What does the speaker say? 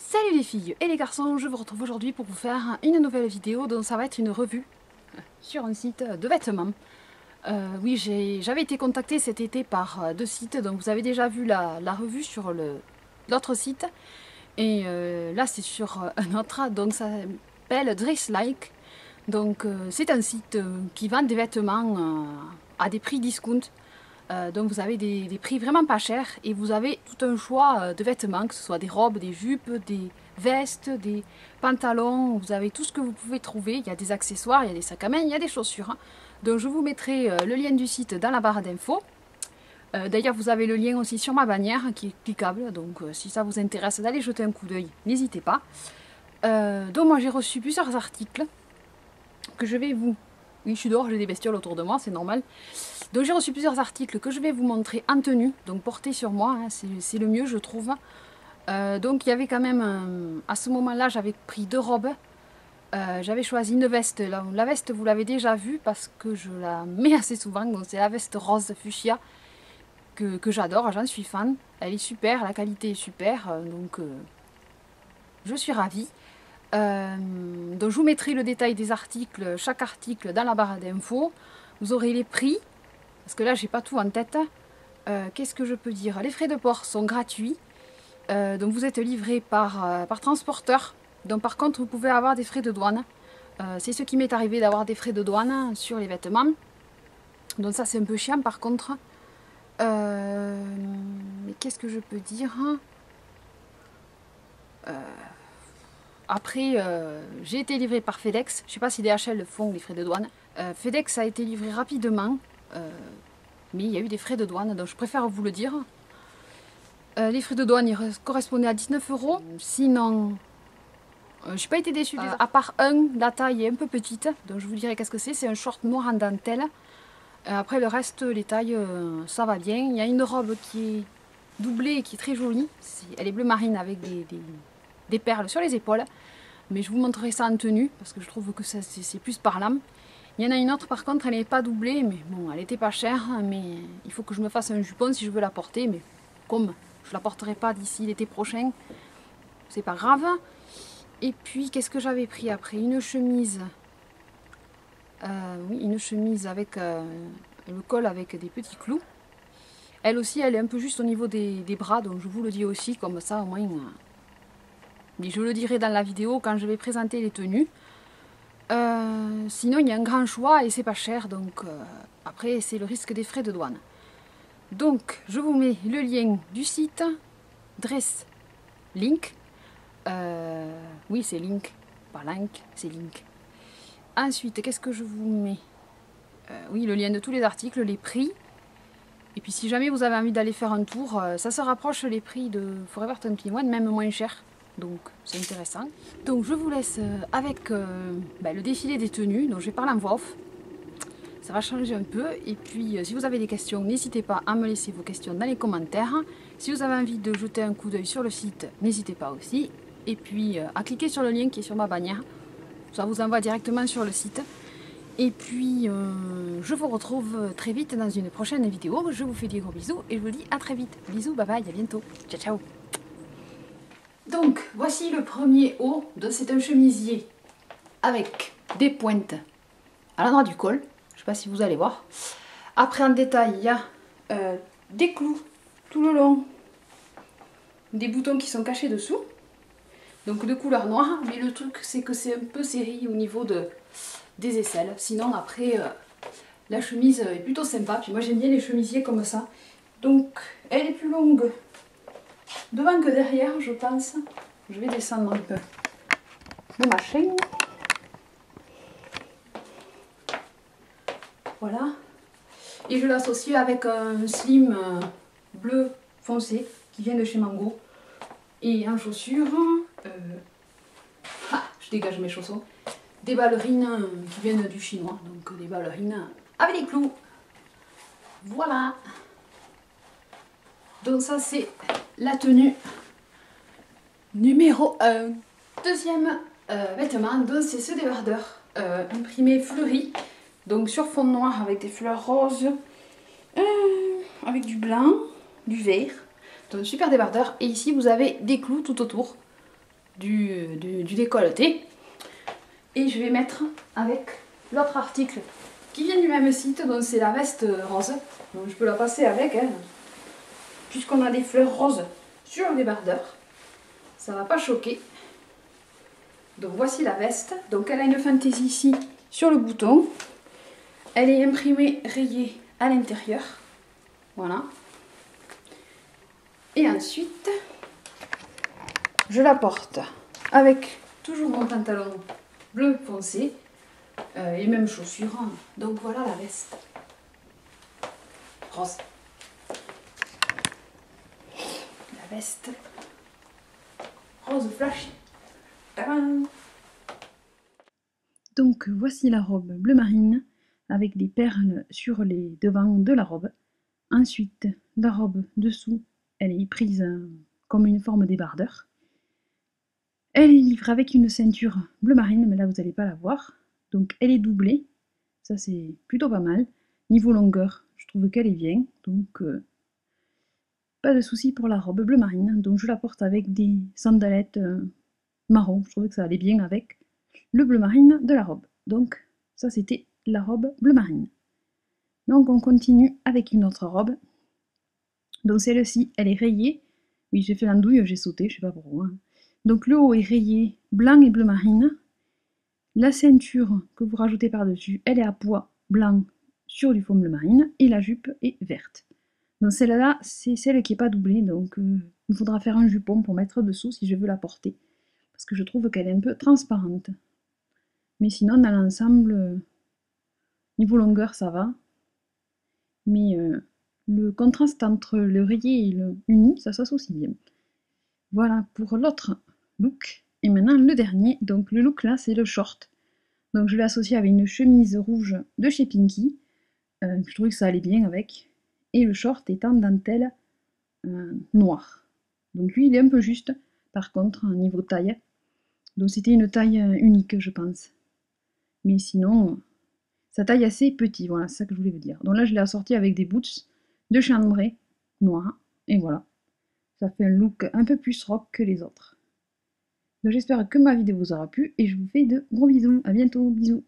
Salut les filles et les garçons, je vous retrouve aujourd'hui pour vous faire une nouvelle vidéo dont ça va être une revue sur un site de vêtements. Oui, j'avais été contactée cet été par deux sites, donc vous avez déjà vu la revue sur l'autre site. Et là c'est sur un autre, donc ça s'appelle Dress Like. Donc c'est un site qui vend des vêtements à des prix discount. Donc vous avez des prix vraiment pas chers et vous avez tout un choix de vêtements, que ce soit des robes, des jupes, des vestes, des pantalons, vous avez tout ce que vous pouvez trouver. Il y a des accessoires, il y a des sacs à main, il y a des chaussures. Donc je vous mettrai le lien du site dans la barre d'infos. D'ailleurs vous avez le lien aussi sur ma bannière qui est cliquable, donc si ça vous intéresse d'aller jeter un coup d'œil, n'hésitez pas. Donc moi j'ai reçu plusieurs articles que je vais vous... Oui, je suis dehors, j'ai des bestioles autour de moi, c'est normal. Donc j'ai reçu plusieurs articles que je vais vous montrer en tenue, donc portés sur moi, hein, c'est le mieux je trouve. Donc il y avait quand même, à ce moment-là j'avais pris deux robes. J'avais choisi une veste, la veste vous l'avez déjà vue parce que je la mets assez souvent, donc c'est la veste rose fuchsia que j'adore, j'en suis fan. Elle est super, la qualité est super, donc je suis ravie. Donc je vous mettrai le détail des articles, chaque article dans la barre d'infos. Vous aurez les prix, parce que là j'ai pas tout en tête. Qu'est-ce que je peux dire? Les frais de port sont gratuits. Donc vous êtes livré par transporteur. Donc par contre vous pouvez avoir des frais de douane. C'est ce qui m'est arrivé d'avoir des frais de douane sur les vêtements. Donc ça c'est un peu chiant par contre. Mais qu'est-ce que je peux dire? Après, j'ai été livré par FedEx. Je ne sais pas si DHL font les frais de douane. FedEx a été livré rapidement, mais il y a eu des frais de douane, donc je préfère vous le dire. Les frais de douane ils correspondaient à 19 €. Sinon, je n'ai pas été déçue. À part un, la taille est un peu petite, donc je vous dirai qu'est-ce que c'est. C'est un short noir en dentelle. Après le reste, les tailles, ça va bien. Il y a une robe qui est doublée et qui est très jolie. Elle est bleu marine avec des perles sur les épaules. Mais je vous montrerai ça en tenue, parce que je trouve que c'est plus parlant. Il y en a une autre par contre, elle n'est pas doublée, mais bon, elle était pas chère. Mais il faut que je me fasse un jupon si je veux la porter. Mais comme je la porterai pas d'ici l'été prochain, c'est pas grave. Et puis, qu'est-ce que j'avais pris après? Une chemise. Oui, une chemise avec le col avec des petits clous. Elle aussi, elle est un peu juste au niveau des bras, donc je vous le dis aussi, comme ça au moins... Mais je le dirai dans la vidéo quand je vais présenter les tenues. Sinon, il y a un grand choix et c'est pas cher, donc après, c'est le risque des frais de douane. Donc, je vous mets le lien du site Dress Link. Oui, c'est Link, pas Link, c'est Link. Ensuite, qu'est-ce que je vous mets? Oui, le lien de tous les articles, les prix. Et puis, si jamais vous avez envie d'aller faire un tour, ça se rapproche les prix de Forever 21, même moins cher. Donc c'est intéressant. Donc je vous laisse avec le défilé des tenues. Donc je vais parler en voix off. Ça va changer un peu. Et puis si vous avez des questions, n'hésitez pas à me laisser vos questions dans les commentaires. Si vous avez envie de jeter un coup d'œil sur le site, n'hésitez pas aussi. Et puis à cliquer sur le lien qui est sur ma bannière. Ça vous envoie directement sur le site. Et puis je vous retrouve très vite dans une prochaine vidéo. Je vous fais des gros bisous et je vous dis à très vite. Bisous, bye bye, à bientôt. Ciao, ciao. Donc, voici le premier haut. C'est un chemisier avec des pointes à l'endroit du col. Je ne sais pas si vous allez voir. Après, en détail, il y a des clous tout le long. Des boutons qui sont cachés dessous. Donc, de couleur noire. Mais le truc, c'est que c'est un peu serré au niveau des aisselles. Sinon, après, la chemise est plutôt sympa. Puis moi, j'aime bien les chemisiers comme ça. Donc, elle est plus longue devant que derrière, je pense. Je vais descendre un peu de ma chaîne. Voilà. Et je l'associe avec un slim bleu foncé qui vient de chez Mango. Et en chaussures, je dégage mes chaussons. Des ballerines qui viennent du chinois. Donc des ballerines avec des clous. Voilà. Donc ça c'est la tenue numéro 1. Deuxième vêtement, c'est ce débardeur imprimé fleuri, donc sur fond noir avec des fleurs roses, avec du blanc, du vert. Donc super débardeur. Et ici vous avez des clous tout autour. du décolleté. Et je vais mettre avec l'autre article qui vient du même site, donc c'est la veste rose. Donc je peux la passer avec, hein, puisqu'on a des fleurs roses sur le débardeur. Ça va pas choquer. Donc voici la veste. Donc elle a une fantaisie ici sur le bouton. Elle est imprimée, rayée à l'intérieur. Voilà. Et ensuite, je la porte avec toujours mon pantalon bleu foncé et même chaussures. Donc voilà la veste rose. La veste rose flash. Tadam! Donc voici la robe bleu marine avec des perles sur les devants de la robe. Ensuite, la robe dessous, elle est prise comme une forme débardeur. Elle est livrée avec une ceinture bleu marine, mais là vous n'allez pas la voir. Donc elle est doublée, ça c'est plutôt pas mal. Niveau longueur, je trouve qu'elle est bien, donc pas de souci pour la robe bleu marine. Donc je la porte avec des sandalettes marron, je trouvais que ça allait bien avec le bleu marine de la robe. Donc ça c'était la robe bleu marine. Donc on continue avec une autre robe. Donc celle-ci, elle est rayée. Oui, j'ai fait l'andouille, j'ai sauté, je sais pas pourquoi. Donc le haut est rayé blanc et bleu marine. La ceinture que vous rajoutez par-dessus, elle est à pois blanc sur du fond bleu marine. Et la jupe est verte. Donc celle-là, c'est celle qui n'est pas doublée. Donc il faudra faire un jupon pour mettre dessous si je veux la porter. Parce que je trouve qu'elle est un peu transparente. Mais sinon, dans l'ensemble, niveau longueur, ça va. Mais le contraste entre le rayé et le uni, ça s'associe bien. Voilà pour l'autre look. Et maintenant le dernier, donc le look là c'est le short. Donc je l'ai associé avec une chemise rouge de chez Pinky. Je trouvais que ça allait bien avec. Et le short est en dentelle noire. Donc lui il est un peu juste par contre au niveau taille. Donc c'était une taille unique je pense. Mais sinon, sa taille assez petit, voilà, c'est ça que je voulais vous dire. Donc là je l'ai assorti avec des boots de chambray noir. Et voilà. Ça fait un look un peu plus rock que les autres. Donc j'espère que ma vidéo vous aura plu et je vous fais de gros bisous. À bientôt, bisous.